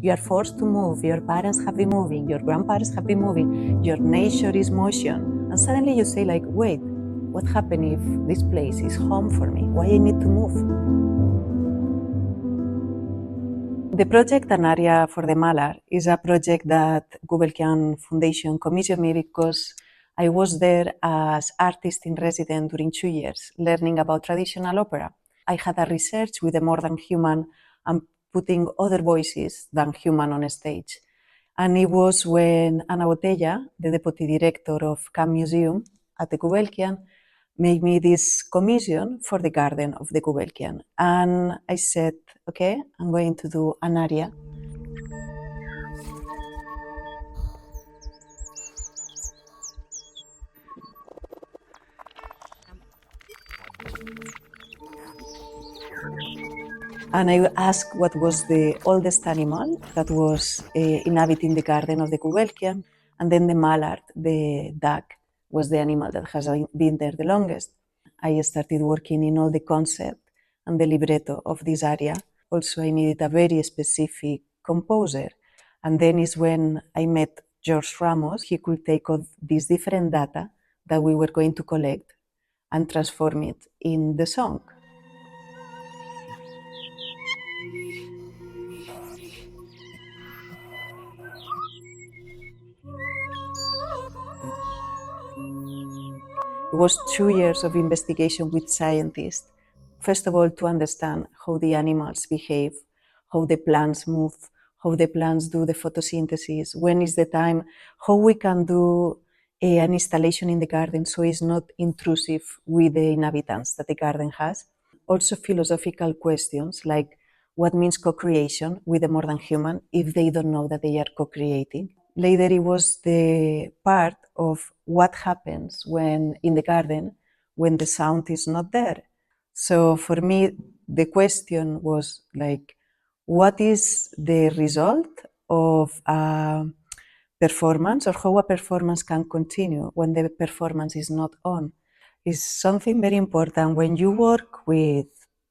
You are forced to move, your parents have been moving, your grandparents have been moving, your nature is motion. And suddenly you say like, wait, what happened if this place is home for me? Why I need to move? The project An Area for the Mallard is a project that Gulbenkian Foundation commissioned me because I was there as artist in residence during 2 years, learning about traditional opera. I had a research with the more than human and putting other voices than human on stage. And it was when Ana Botella, the deputy director of Camp Museum at the Gulbenkian, made me this commission for the garden of the Gulbenkian. And I said, okay, I'm going to do an aria. And I asked what was the oldest animal that was inhabiting the garden of the Gulbenkian. And then the mallard, the duck, was the animal that has been there the longest. I started working in all the concept and the libretto of this aria. Also, I needed a very specific composer. And then is when I met Jorge Ramos. He could take all these different data that we were going to collect and transform it in the song. It was 2 years of investigation with scientists. First of all, to understand how the animals behave, how the plants move, how the plants do the photosynthesis, when is the time, how we can do an installation in the garden so it's not intrusive with the inhabitants that the garden has. Also philosophical questions like what means co-creation with the more than human if they don't know that they are co-creating. Later it was the part of what happens when in the garden when the sound is not there. So for me, the question was like, what is the result of a performance or how a performance can continue when the performance is not on? Is something very important when you work with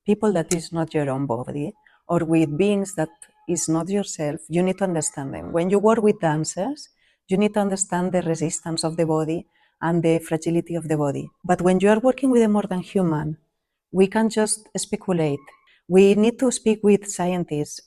people that is not your own body or with beings that is not yourself, you need to understand them. When you work with dancers, you need to understand the resistance of the body and the fragility of the body. But when you are working with a more than human, we can just speculate. We need to speak with scientists.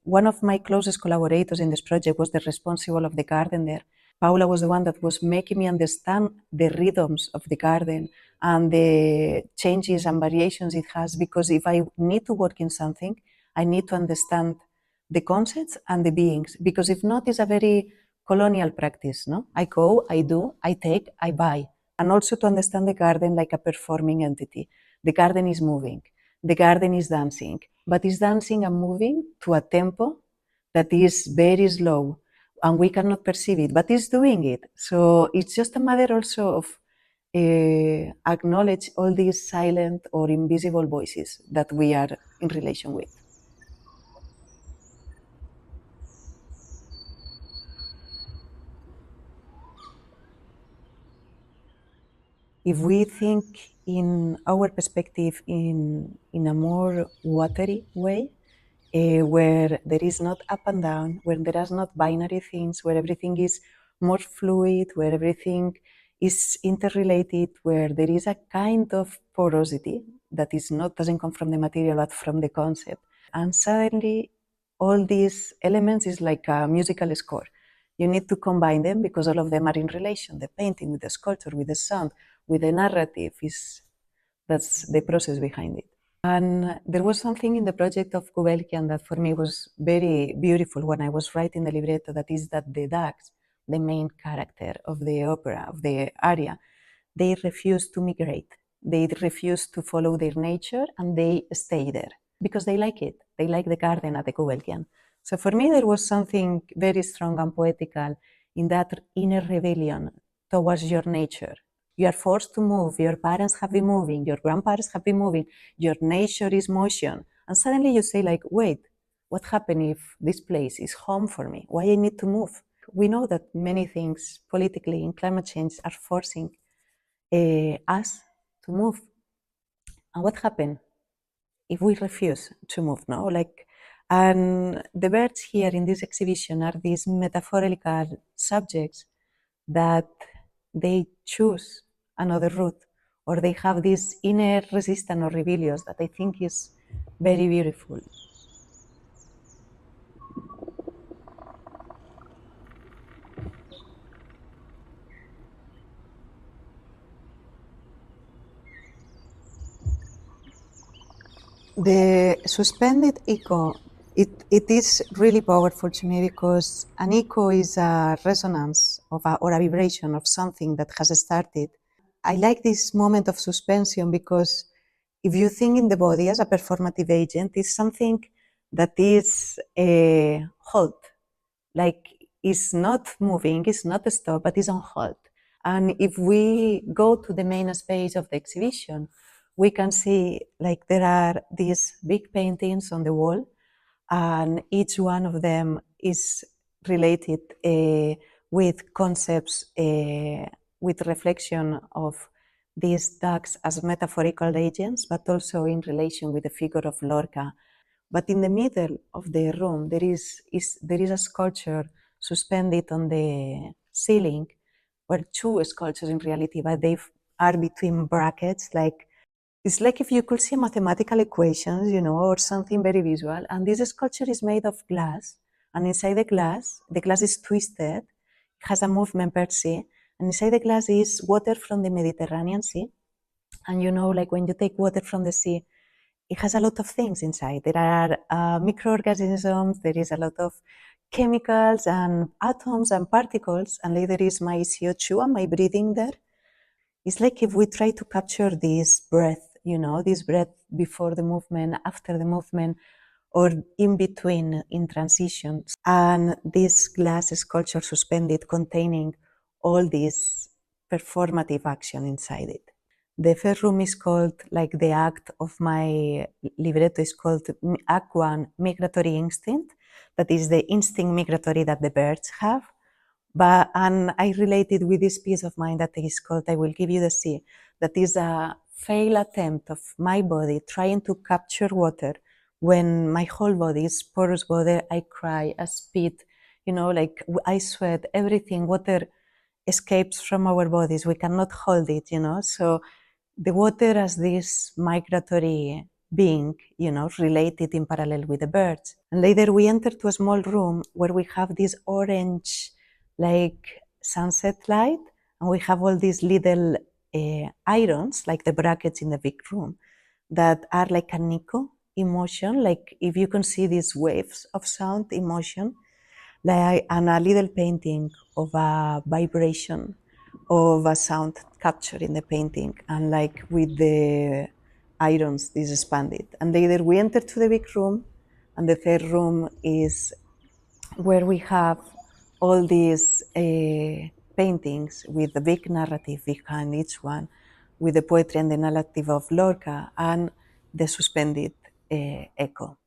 One of my closest collaborators in this project was the responsible of the garden there. Paula was the one that was making me understand the rhythms of the garden and the changes and variations it has, because if I need to work in something, I need to understand the concepts and the beings, because if not, it's a very colonial practice. No, I go, I do, I take, I buy. And also to understand the garden like a performing entity. The garden is moving, the garden is dancing, but it's dancing and moving to a tempo that is very slow and we cannot perceive it, but it's doing it. So it's just a matter also of acknowledge all these silent or invisible voices that we are in relation with. If we think in our perspective in a more watery way, where there is not up and down, where there are not binary things, where everything is more fluid, where everything is interrelated, where there is a kind of porosity that is not doesn't come from the material but from the concept. And suddenly all these elements is like a musical score. You need to combine them because all of them are in relation. The painting with the sculpture, with the sound, with the narrative that's the process behind it. And there was something in the project of Gulbenkian that for me was very beautiful when I was writing the libretto, that is that the ducks, the main character of the opera, of the aria, they refuse to migrate. They refuse to follow their nature and they stay there because they like it. They like the garden at the Gulbenkian. So for me, there was something very strong and poetical in that inner rebellion towards your nature. You are forced to move, your parents have been moving, your grandparents have been moving, your nature is motion. And suddenly you say like, wait, what happened if this place is home for me? Why I need to move? We know that many things politically in climate change are forcing us to move. And what happened if we refuse to move? No, like And the birds here in this exhibition are these metaphorical subjects that they choose another route, or they have this inner resistance or rebellion that I think is very beautiful. The suspended echo, it is really powerful to me because an echo is a resonance of or a vibration of something that has started. I like this moment of suspension because if you think in the body as a performative agent, it's something that is a halt, like it's not moving, it's not stopped, but it's on hold. And if we go to the main space of the exhibition, we can see like there are these big paintings on the wall, and each one of them is related with concepts, with reflection of these ducks as metaphorical agents, but also in relation with the figure of Lorca. But in the middle of the room, there is a sculpture suspended on the ceiling, or two sculptures in reality, but they are between brackets. Like it's like if you could see mathematical equations, you know, or something very visual. And this sculpture is made of glass, and inside the glass is twisted, it has a movement per se, and inside the glass is water from the Mediterranean Sea. And you know, like when you take water from the sea, it has a lot of things inside. There are microorganisms, there is a lot of chemicals and atoms and particles, and later is my CO2 and my breathing there. It's like if we try to capture this breath, you know, this breath before the movement, after the movement, or in between in transitions. And this glass sculpture suspended containing all this performative action inside it. The first room is called, like the act of my libretto is called Act 1, Migratory Instinct. That is the instinct migratory that the birds have. And I related with this piece of mine that is called I Will Give You the Sea. That is a failed attempt of my body trying to capture water when my whole body is porous water. I cry, I spit, you know, like I sweat, everything, water escapes from our bodies. We cannot hold it, you know. So the water as this migratory being, you know, related in parallel with the birds. And later we enter to a small room where we have this orange, like sunset light, and we have all these little irons, like the brackets in the big room, that are like an echo emotion, like if you can see these waves of sound emotion, like, and a little painting of a vibration of a sound captured in the painting, and like with the irons this expanded. And later we enter to the big room, and the third room is where we have all these paintings with the big narrative behind each one, with the poetry and the narrative of Lorca and the suspended echo.